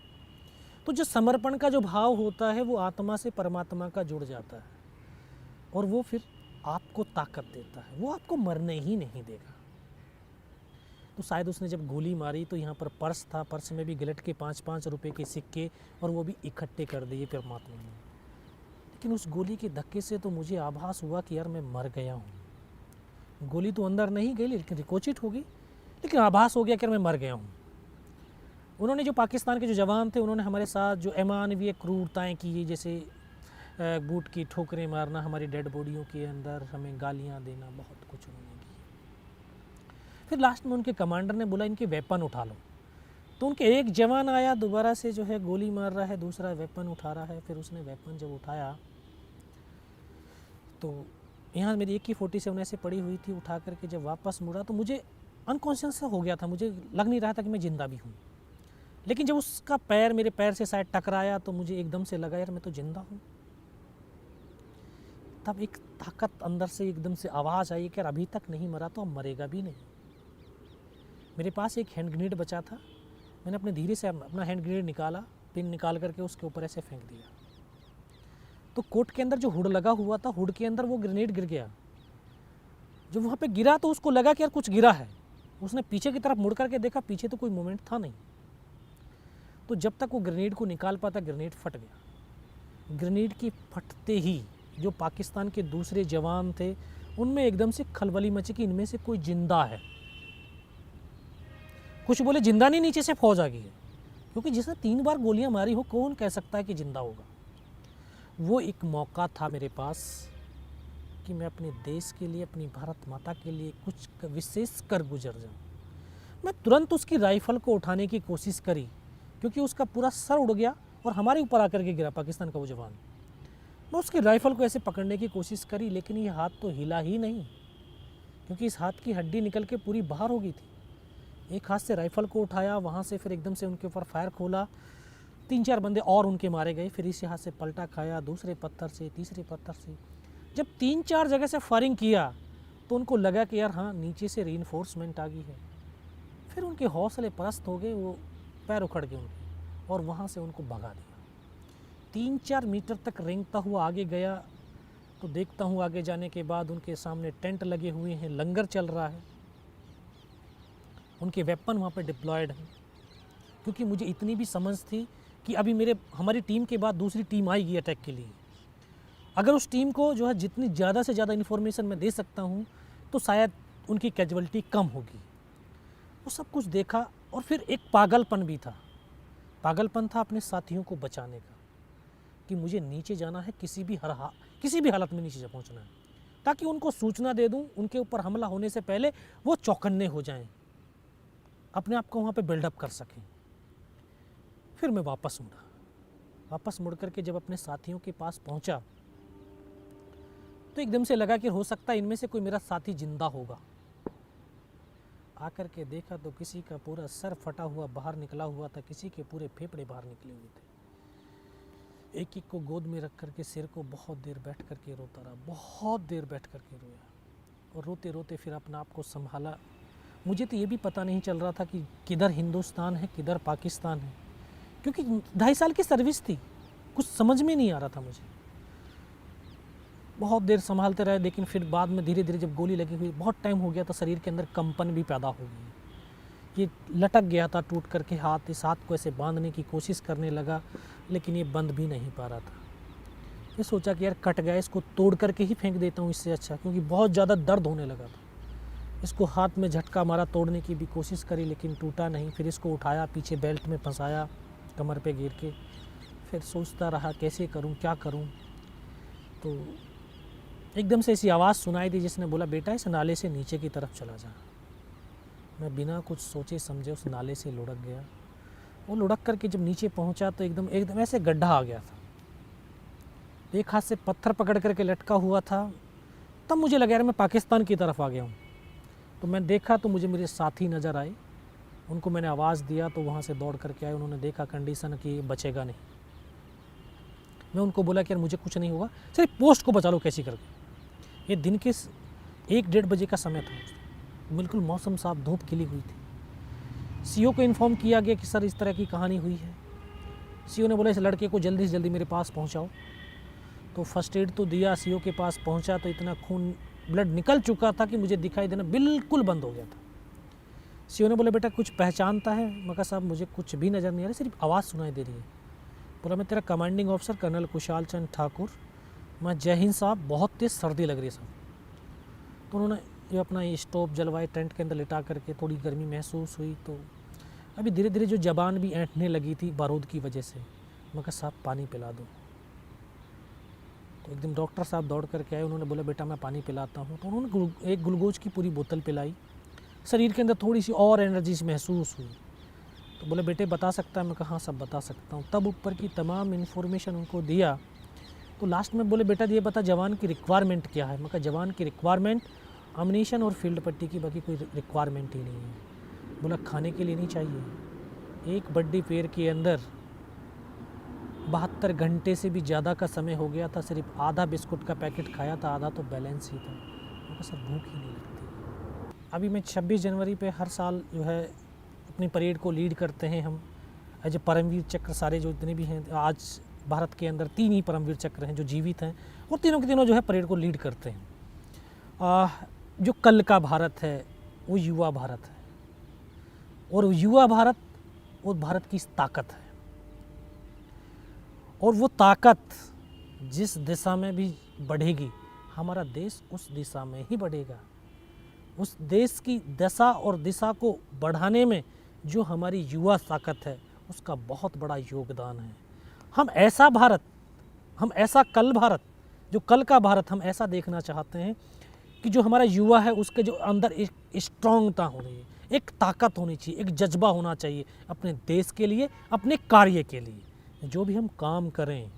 तो जो समर्पण का जो भाव होता है वो आत्मा से परमात्मा का जुड़ जाता है और वो फिर आपको ताकत देता है, वो आपको मरने ही नहीं देगा। तो शायद उसने जब गोली मारी तो यहाँ पर पर्स था, पर्स में भी गिलट के 5-5 रुपए के सिक्के, और वो भी इकट्ठे कर दिए परमात्मा ने। लेकिन उस गोली के धक्के से तो मुझे आभास हुआ कि यार मैं मर गया हूँ। गोली तो अंदर नहीं गई, लेकिन रिकोचिट हो गई, लेकिन आभास हो गया कि मैं मर गया हूँ। उन्होंने, जो पाकिस्तान के जो जवान थे, उन्होंने हमारे साथ जो अमानवीय क्रूरताएँ की, जैसे बूट की ठोकरें मारना हमारी डेड बॉडियों के अंदर, हमें गालियाँ देना, बहुत कुछ उन्होंने की। फिर लास्ट में उनके कमांडर ने बोला इनके वेपन उठा लो। तो उनके एक जवान आया, दोबारा से जो है गोली मार रहा है, दूसरा वेपन उठा रहा है। फिर उसने वेपन जब उठाया तो यहाँ मेरी AK-47 ऐसे पड़ी हुई थी, उठा करके जब वापस मुड़ा तो मुझे अनकॉन्शियस हो गया था, मुझे लग नहीं रहा था कि मैं ज़िंदा भी हूँ। लेकिन जब उसका पैर मेरे पैर से शायद टकराया तो मुझे एकदम से लगा यार मैं तो ज़िंदा हूँ। तब एक ताकत अंदर से एकदम से आवाज़ आई कि यार अभी तक नहीं मरा तो अब मरेगा भी नहीं। मेरे पास एक हैंड ग्रेनेड बचा था, मैंने अपने धीरे से अपना हैंड ग्रेनेड निकाला, पिन निकाल करके उसके ऊपर ऐसे फेंक दिया। तो कोट के अंदर जो हुड लगा हुआ था, हुड के अंदर वो ग्रेनेड गिर गया। जब वहाँ पे गिरा तो उसको लगा कि यार कुछ गिरा है। उसने पीछे की तरफ मुड़ करके देखा, पीछे तो कोई मोमेंट था नहीं। तो जब तक वो ग्रेनेड को निकाल पाता, ग्रेनेड फट गया। ग्रेनेड के फटते ही जो पाकिस्तान के दूसरे जवान थे उनमें एकदम से खलबली मची कि इनमें से कोई जिंदा है। कुछ बोले जिंदा नहीं, नीचे से फौज आ गई है, क्योंकि जिसने 3 बार गोलियां मारी हो कौन कह सकता है कि जिंदा होगा। वो एक मौका था मेरे पास कि मैं अपने देश के लिए, अपनी भारत माता के लिए कुछ विशेष कर गुजर जाऊं। मैं तुरंत उसकी राइफ़ल को उठाने की कोशिश करी, क्योंकि उसका पूरा सर उड़ गया और हमारे ऊपर आकर के गिरा पाकिस्तान का वो जवान। मैं उसकी राइफ़ल को ऐसे पकड़ने की कोशिश करी, लेकिन ये हाथ तो हिला ही नहीं, क्योंकि इस हाथ की हड्डी निकल के पूरी बाहर हो गई थी। एक हाथ से राइफ़ल को उठाया, वहाँ से फिर एकदम से उनके ऊपर फायर खोला, 3-4 बंदे और उनके मारे गए। फिर इसी हाथ से पलटा खाया, दूसरे पत्थर से, तीसरे पत्थर से। जब 3-4 जगह से फायरिंग किया तो उनको लगा कि यार हाँ, नीचे से रीइंफोर्समेंट आ गई है। फिर उनके हौसले पस्त हो गए, वो पैर उखड़ गए उनके, और वहाँ से उनको भगा दिया। 3-4 मीटर तक रेंगता हुआ आगे गया तो देखता हूँ आगे जाने के बाद उनके सामने टेंट लगे हुए हैं, लंगर चल रहा है, उनके वेपन वहाँ पे डिप्लॉयड हैं। क्योंकि मुझे इतनी भी समझ थी कि अभी हमारी टीम के बाद दूसरी टीम आएगी अटैक के लिए। अगर उस टीम को जो है जितनी ज़्यादा से ज़्यादा इन्फॉर्मेशन मैं दे सकता हूँ तो शायद उनकी कैजुअलिटी कम होगी। वो सब कुछ देखा, और फिर एक पागलपन भी था। पागलपन था अपने साथियों को बचाने का, कि मुझे नीचे जाना है, किसी भी हालत में नीचे पहुंचना है, ताकि उनको सूचना दे दूं, उनके ऊपर हमला होने से पहले वो चौकन्ने हो जाएं, अपने आप को वहाँ पे बिल्डअप कर सकें। फिर मैं वापस मुड़ करके जब अपने साथियों के पास पहुंचा तो एकदम से लगा कि हो सकता है इनमें से कोई मेरा साथी जिंदा होगा। आकर के देखा तो किसी का पूरा सर फटा हुआ बाहर निकला हुआ था, किसी के पूरे फेफड़े बाहर निकले हुए थे। एक एक को गोद में रख करके सिर को बहुत देर बैठ करके रोता रहा, बहुत देर बैठ करके रोया, और रोते रोते फिर अपना आप को संभाला। मुझे तो ये भी पता नहीं चल रहा था कि किधर हिंदुस्तान है, किधर पाकिस्तान है, क्योंकि 2.5 साल की सर्विस थी, कुछ समझ में नहीं आ रहा था मुझे। बहुत देर संभालते रहे, लेकिन फिर बाद में धीरे धीरे जब गोली लगी हुई, बहुत टाइम हो गया तो शरीर के अंदर कंपन भी पैदा हो गई। ये लटक गया था टूट करके हाथ, इस हाथ को ऐसे बांधने की कोशिश करने लगा, लेकिन ये बंद भी नहीं पा रहा था। ये सोचा कि यार कट गया, इसको तोड़ करके ही फेंक देता हूँ इससे अच्छा, क्योंकि बहुत ज़्यादा दर्द होने लगा था। इसको हाथ में झटका मारा, तोड़ने की भी कोशिश करी, लेकिन टूटा नहीं। फिर इसको उठाया, पीछे बेल्ट में फंसाया, कमर पे गिर के। फिर सोचता रहा कैसे करूं, क्या करूं। तो एकदम से ऐसी आवाज़ सुनाई दी जिसने बोला, बेटा इस नाले से नीचे की तरफ चला जा। मैं बिना कुछ सोचे समझे उस नाले से लुढ़क गया। वो लुढ़क करके जब नीचे पहुंचा तो एकदम ऐसे गड्ढा आ गया था। एक हाथ से पत्थर पकड़ करके लटका हुआ था। तब मुझे लगा यार मैं पाकिस्तान की तरफ आ गया हूँ। तो मैं देखा तो मुझे मेरे साथी नज़र आए, उनको मैंने आवाज़ दिया तो वहाँ से दौड़ करके आए। उन्होंने देखा कंडीशन कि ये बचेगा नहीं। मैं उनको बोला कि यार मुझे कुछ नहीं होगा, सिर्फ पोस्ट को बचा लो कैसी करके। ये दिन के 1-1:30 बजे का समय था, बिल्कुल मौसम साफ, धूप खिली हुई थी। सीओ को इन्फॉर्म किया गया कि सर इस तरह की कहानी हुई है। सीओ ने बोला इस लड़के को जल्दी से जल्दी मेरे पास पहुंचाओ। तो फर्स्ट एड तो दिया, सीओ के पास पहुंचा तो इतना खून, ब्लड निकल चुका था कि मुझे दिखाई देना बिल्कुल बंद हो गया था। सीओ ने बोला बेटा कुछ पहचानता है? मैं कहा साहब मुझे कुछ भी नज़र नहीं आ रहा, सिर्फ आवाज़ सुनाई दे रही है। बोला मैं तेरा commanding officer colonel Kushal Chand Thakur. मैं जय हिंद साहब, बहुत तेज़ सर्दी लग रही है साहब। तो उन्होंने ये अपना ये स्टोव जलवाए, टेंट के अंदर लिटा करके, थोड़ी गर्मी महसूस हुई तो अभी धीरे धीरे जो ज़बान भी ऐंठने लगी थी बारूद की वजह से। मैं कहा साहब पानी पिला दो। तो एकदम डॉक्टर साहब दौड़ करके आए, उन्होंने बोला बेटा मैं पानी पिलाता हूँ। तो उन्होंने एक ग्लूकोज की पूरी बोतल पिलाई। शरीर के अंदर थोड़ी सी और एनर्जी महसूस हुई। तो बोले बेटे बता सकता है? मैं कहा हाँ सब बता सकता हूँ। तब ऊपर की तमाम इन्फॉर्मेशन उनको दिया। तो लास्ट में बोले बेटा ये बता जवान की रिक्वायरमेंट क्या है? मैं कहा जवान की रिक्वायरमेंट अम्यूनिशन और फील्ड पट्टी की, बाकी कोई रिक्वायरमेंट ही नहीं है। बोला खाने के लिए नहीं चाहिए। एक बड्डी पेड़ के अंदर 72 घंटे से भी ज़्यादा का समय हो गया था, सिर्फ आधा बिस्कुट का पैकेट खाया था, आधा तो बैलेंस ही था। मैं कहा सर भूख ही नहीं लगती। अभी मैं 26 जनवरी पे हर साल जो है अपनी परेड को लीड करते हैं हम एज ए परमवीर चक्र। सारे जो जितने भी हैं आज भारत के अंदर 3 ही परमवीर चक्र हैं जो जीवित हैं, और तीनों के तीनों जो है परेड को लीड करते हैं। जो कल का भारत है वो युवा भारत है, और युवा भारत वो भारत की ताकत है। और वो ताकत जिस दिशा में भी बढ़ेगी, हमारा देश उस दिशा में ही बढ़ेगा। उस देश की दशा और दिशा को बढ़ाने में जो हमारी युवा ताकत है उसका बहुत बड़ा योगदान है। हम ऐसा भारत, हम ऐसा कल भारत, जो कल का भारत हम ऐसा देखना चाहते हैं कि जो हमारा युवा है उसके जो अंदर एक स्ट्रांगता होनी है, एक ताकत होनी चाहिए, एक जज्बा होना चाहिए अपने देश के लिए, अपने कार्य के लिए। जो भी हम काम करें,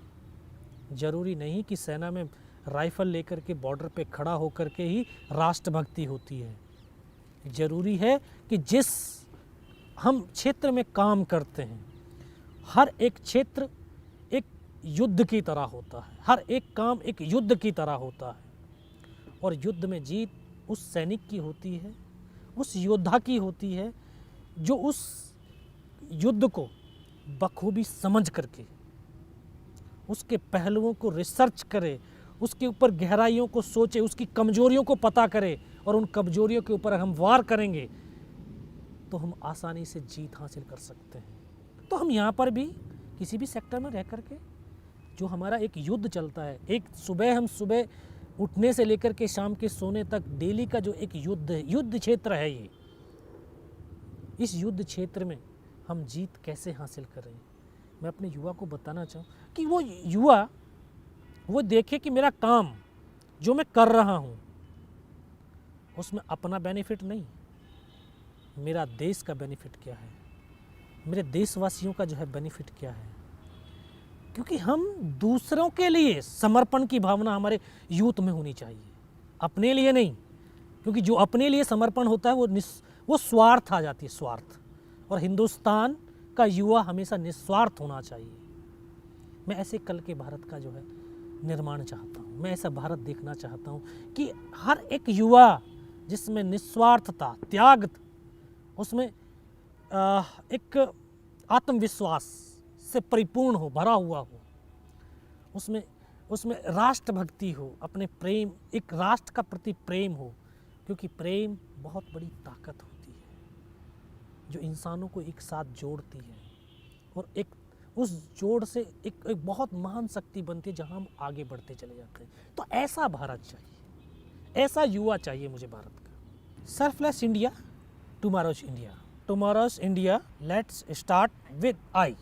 ज़रूरी नहीं कि सेना में राइफल लेकर के बॉर्डर पे खड़ा होकर के ही राष्ट्रभक्ति होती है। ज़रूरी है कि जिस हम क्षेत्र में काम करते हैं, हर एक क्षेत्र एक युद्ध की तरह होता है, हर एक काम एक युद्ध की तरह होता है। और युद्ध में जीत उस सैनिक की होती है, उस योद्धा की होती है जो उस युद्ध को बखूबी समझ करके उसके पहलुओं को रिसर्च करे, उसके ऊपर गहराइयों को सोचे, उसकी कमजोरियों को पता करे और उन कमजोरियों के ऊपर हम वार करेंगे तो हम आसानी से जीत हासिल कर सकते हैं। तो हम यहाँ पर भी किसी भी सेक्टर में रह करके जो हमारा एक युद्ध चलता है, एक हम सुबह उठने से लेकर के शाम के सोने तक डेली का जो एक युद्ध है, युद्ध क्षेत्र है ये, इस युद्ध क्षेत्र में हम जीत कैसे हासिल करें। मैं अपने युवा को बताना चाहूँ कि वो युवा वो देखे कि मेरा काम जो मैं कर रहा हूँ उसमें अपना बेनिफिट नहीं, मेरा देश का बेनिफिट क्या है, मेरे देशवासियों का जो है बेनिफिट क्या है। क्योंकि हम दूसरों के लिए समर्पण की भावना हमारे यूथ में होनी चाहिए, अपने लिए नहीं। क्योंकि जो अपने लिए समर्पण होता है वो स्वार्थ आ जाती है, स्वार्थ। और हिंदुस्तान का युवा हमेशा निस्वार्थ होना चाहिए। मैं ऐसे कल के भारत का जो है निर्माण चाहता हूँ, मैं ऐसा भारत देखना चाहता हूँ कि हर एक युवा जिसमें निस्वार्थता, त्याग, उसमें एक आत्मविश्वास से परिपूर्ण हो, भरा हुआ हो, उसमें राष्ट्रभक्ति हो, अपने प्रेम, एक राष्ट्र का प्रति प्रेम हो। क्योंकि प्रेम बहुत बड़ी ताकत होती है जो इंसानों को एक साथ जोड़ती है और एक उस जोड़ से एक बहुत महान शक्ति बनती है जहां हम आगे बढ़ते चले जाते हैं। तो ऐसा भारत चाहिए, ऐसा युवा चाहिए मुझे भारत का। Selfless India, tomorrow's India. Tomorrow's India, let's start with I.